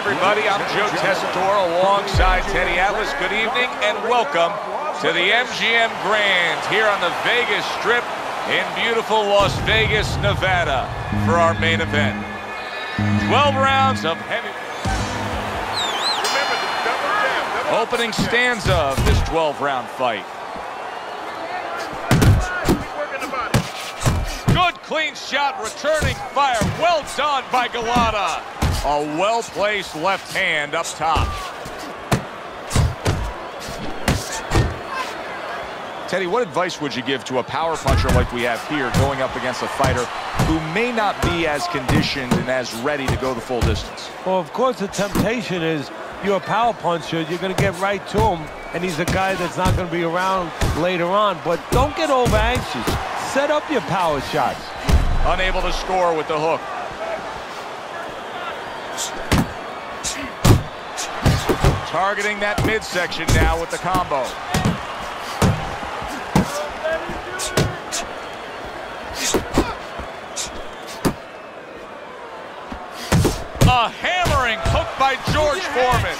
everybody. I'm Joe Tessitore alongside Teddy Atlas. Good evening and welcome to the MGM Grand here on the Vegas Strip in beautiful Las Vegas, Nevada for our main event. 12 rounds of heavy... Opening stanza of this 12-round fight. Good clean shot, returning fire. Well done by Golota. A well-placed left hand up top. Teddy, what advice would you give to a power puncher like we have here going up against a fighter who may not be as conditioned and as ready to go the full distance? Well, of course, the temptation is you're a power puncher, you're going to get right to him, and he's a guy that's not going to be around later on. But don't get over anxious. Set up your power shots. Unable to score with the hook. Targeting that midsection now with the combo. A hammering hook by George Foreman.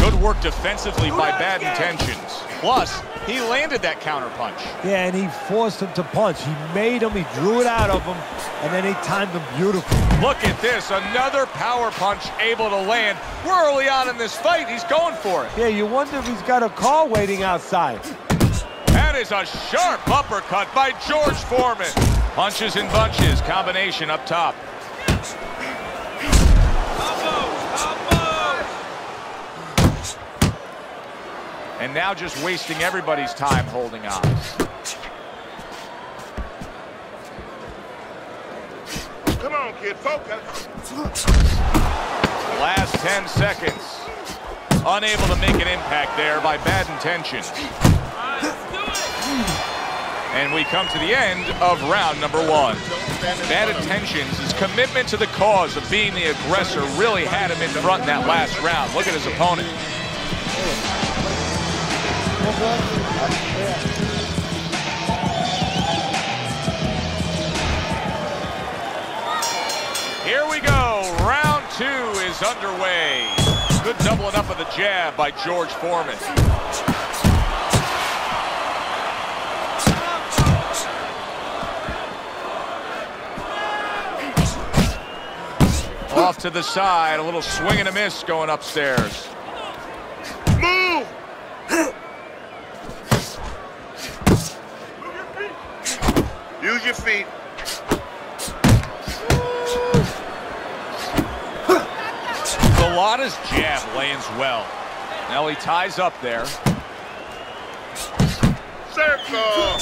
Good work defensively by Bad Intentions. Plus, he landed that counter punch. Yeah, and he forced him to punch. He made him, he drew it out of him, and then he timed him beautifully. Look at this, another power punch able to land. We're early on in this fight, he's going for it. Yeah, you wonder if he's got a car waiting outside. That is a sharp uppercut by George Foreman. Punches and bunches, combination up top. And now just wasting everybody's time holding on. Come on, kid, focus. Last 10 seconds. Unable to make an impact there by Bad Intentions. And we come to the end of round number 1. Bad Intentions, his commitment to the cause of being the aggressor really had him in front in that last round. Look at his opponent. Here we go. Round 2 is underway. Good doubling up of the jab by George Foreman. Off to the side, a little swing and a miss going upstairs. Move! Use your feet. Golota's jab lands well. Now he ties up there. Circle!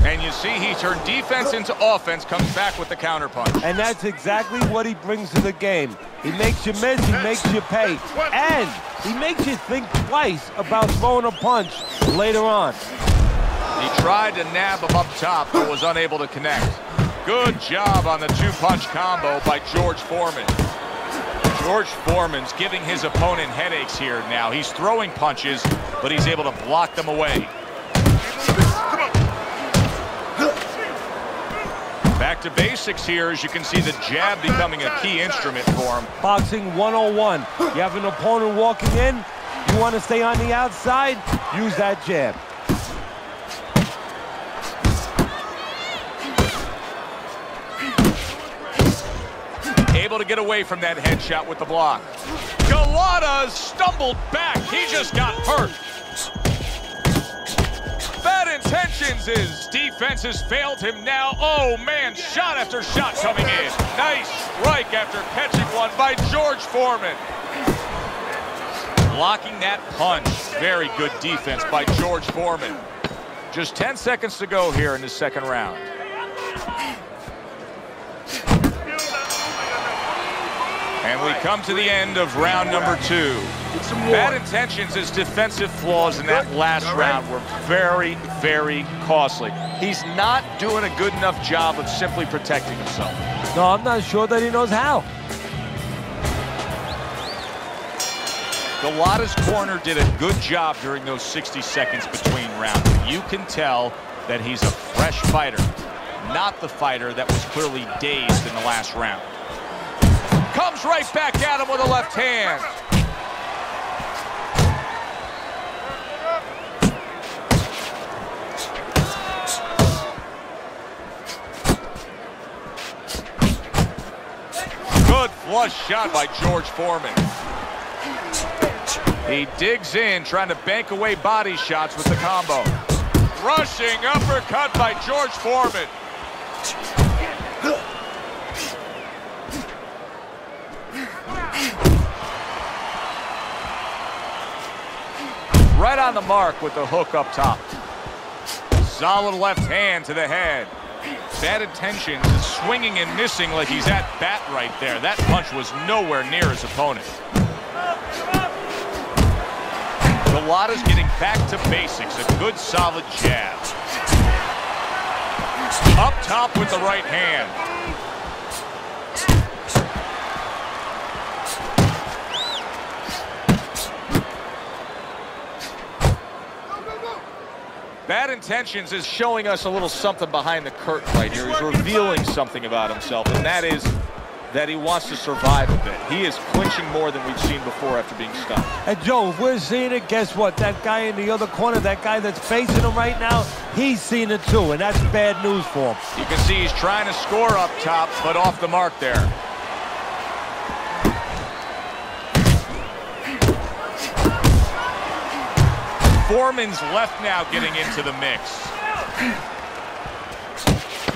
And you see he turned defense into offense, comes back with the counterpunch. And that's exactly what he brings to the game. He makes you miss, he makes you pay. And he makes you think twice about throwing a punch later on. He tried to nab him up top, but was unable to connect. Good job on the 2-punch combo by George Foreman. George Foreman's giving his opponent headaches here now. He's throwing punches, but he's able to block them away. Back to basics here, as you can see the jab becoming a key instrument for him. Boxing 101. You have an opponent walking in, you want to stay on the outside, use that jab. Able to get away from that headshot with the block. Golota stumbled back. He just got hurt. Bad Intentions, his defense has failed him now. Oh, man, shot after shot coming in. Nice strike after catching one by George Foreman. Blocking that punch. Very good defense by George Foreman. Just 10 seconds to go here in the second round. And we come to the end of round number 2. Bad Intentions, his defensive flaws in that last round were very, very costly. He's not doing a good enough job of simply protecting himself. No, I'm not sure that he knows how. Golota's corner did a good job during those 60 seconds between rounds. You can tell that he's a fresh fighter, not the fighter that was clearly dazed in the last round. Comes right back at him with a left hand. Good flush shot by George Foreman. He digs in, trying to bank away body shots with the combo. Rushing uppercut by George Foreman. Right on the mark with the hook up top. Solid left hand to the head. Bad intentions, swinging and missing like he's at bat right there. That punch was nowhere near his opponent. Golota's getting back to basics. A good solid jab. Up top with the right hand. Bad Intentions is showing us a little something behind the curtain right here. He's revealing something about himself, and that is that he wants to survive a bit. He is clinching more than we've seen before after being stunned. And Joe, if we're seeing it, guess what? That guy in the other corner, that guy that's facing him right now, he's seen it too, and that's bad news for him. You can see he's trying to score up top, but off the mark there. Foreman's left now getting into the mix.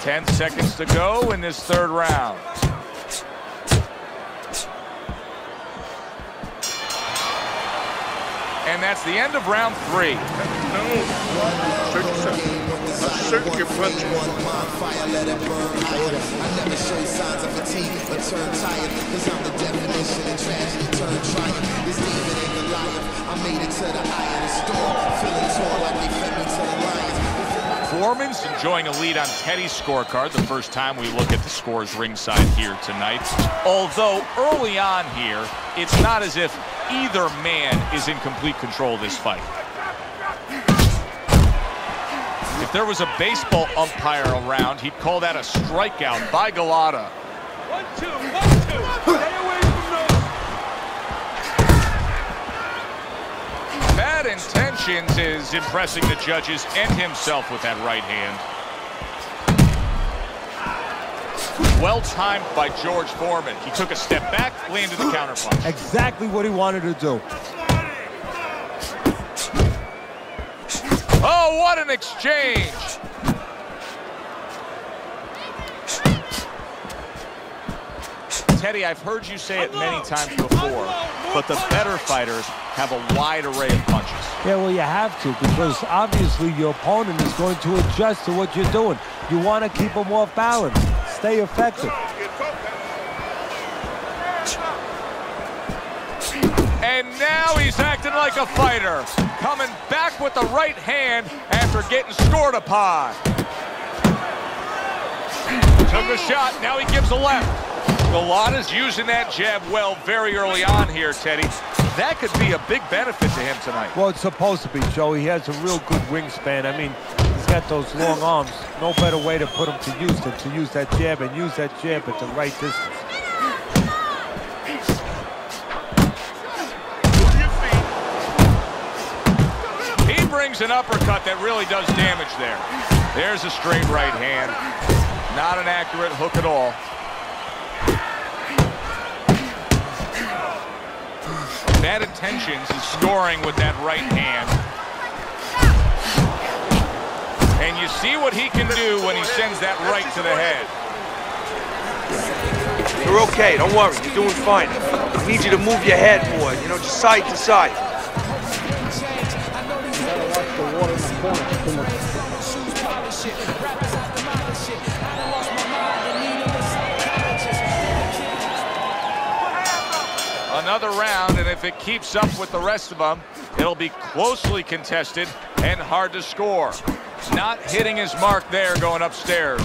10 seconds to go in this third round. And that's the end of round 3. No. Search yourself. Assert your punches. I never show signs of fatigue or turn tired, cause I'm the definition of tragedy turned triumph. This demon ain't Goliath. I made it to the eye of the storm, feeling torn like they fed me to the lions. Foreman's enjoying a lead on Teddy's scorecard, the first time we look at the scores ringside here tonight. Although early on here, it's not as if either man is in complete control of this fight. If there was a baseball umpire around, he'd call that a strikeout by Golota. 1-2, 1-2. Stay away from those. Bad Intentions is impressing the judges and himself with that right hand. Well timed by George Foreman. He took a step back, landed the counterpunch. Exactly what he wanted to do. Oh, what an exchange! Teddy, I've heard you say it many times before, but the better fighters have a wide array of punches. Yeah, well, you have to, because obviously your opponent is going to adjust to what you're doing. You want to keep them off balance. Stay effective. And now he's acting like a fighter, coming back with the right hand after getting scored upon. Took a shot, now he gives a left. Golota's using that jab well very early on here, Teddy. That could be a big benefit to him tonight. Well, it's supposed to be, Joe. He has a real good wingspan. I mean, he's got those long arms. No better way to put him to use than to use that jab and use that jab at the right distance. He brings an uppercut that really does damage there. There's a straight right hand. Not an accurate hook at all. Bad Intentions is scoring with that right hand. And you see what he can do when he sends that right to the head. You're okay, don't worry, you're doing fine. I need you to move your head more, you know, just side to side. Another round, and if it keeps up with the rest of them, it'll be closely contested and hard to score. Not hitting his mark there going upstairs.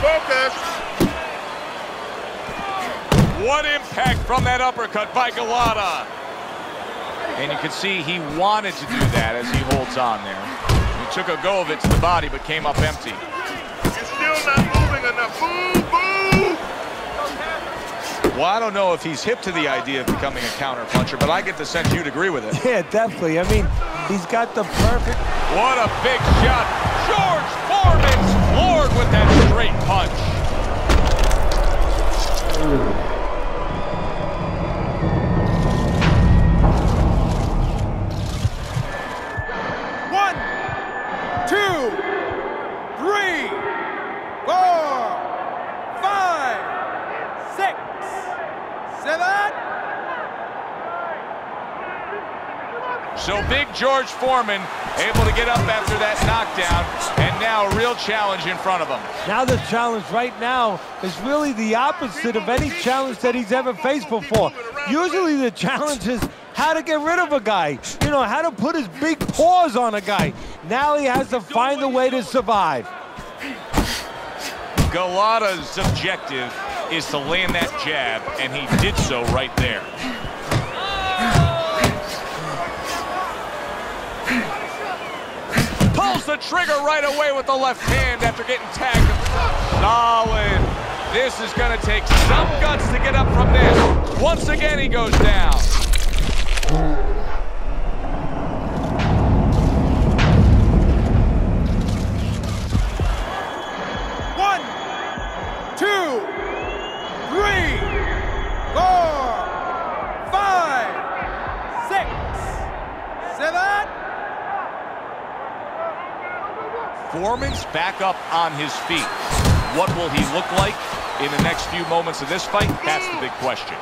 Focus. What impact from that uppercut by Golota. And you can see he wanted to do that as he holds on there. He took a go of it to the body, but came up empty. You're still not moving enough. Boo, boo! Well, I don't know if he's hip to the idea of becoming a counter puncher, but I get the sense you'd agree with it. Yeah, definitely. I mean, he's got the perfect... What a big shot. George Foreman's floored with that straight punch. One, 2, 3, 4, 5, 6, 7. So big George Foreman able to get up after that knockdown, and now a real challenge in front of him. Now the challenge right now is really the opposite of any challenge that he's ever faced before. Usually the challenge is how to get rid of a guy, you know, how to put his big paws on a guy. Now he has to find a way to survive. Golota's objective is to land that jab, and he did so right there. Pulls the trigger right away with the left hand after getting tagged. Solid. This is going to take some guts to get up from this. Once again, he goes down. One, 2, 3, 4, 5, 6, 7. Foreman's back up on his feet. What will he look like in the next few moments of this fight? That's the big question.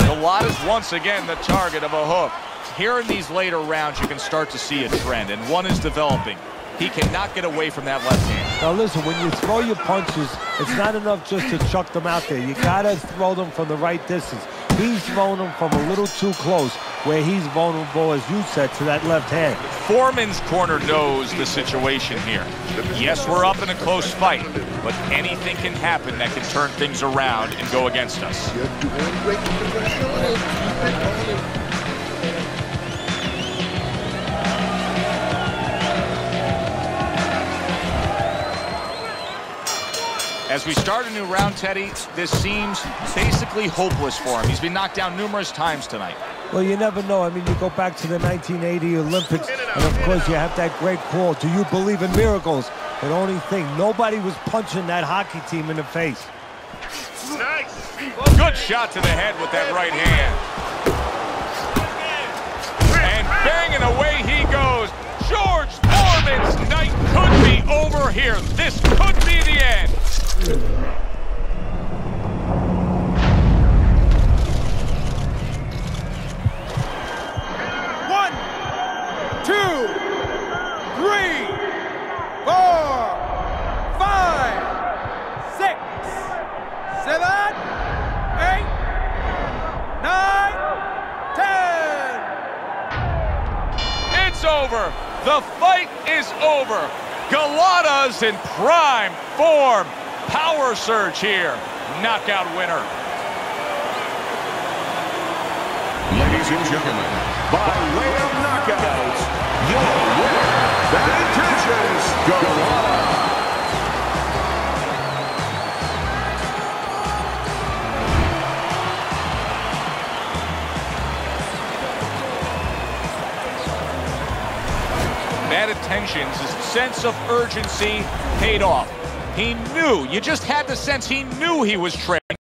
Golota's once again the target of a hook. Here in these later rounds, you can start to see a trend, and one is developing. He cannot get away from that left hand. Now listen, when you throw your punches, it's not enough just to chuck them out there. You gotta throw them from the right distance. He's throwing them from a little too close, where he's vulnerable, as you said, to that left hand. Foreman's corner knows the situation here. Yes, we're up in a close fight, but anything can happen that can turn things around and go against us. You're doing great. Keep it going. Keep it going. As we start a new round, Teddy, this seems basically hopeless for him. He's been knocked down numerous times tonight. Well, you never know. I mean, you go back to the 1980 Olympics, and of course you have that great call, "Do you believe in miracles?" But only thing, nobody was punching that hockey team in the face. Nice. Good shot to the head with that right hand. And banging away he goes. George Foreman's night could be over here. This could be the end. One, 2, 3, 4, 5, 6, 7, 8, 9, 10. It's over. The fight is over. Golota's in prime form. Power surge here. Knockout winner. Ladies and gentlemen, by way of knockout, your winner, Bad Intentions, Golota. Bad Intentions, his sense of urgency paid off. He knew, you just had the sense he knew he was trailing.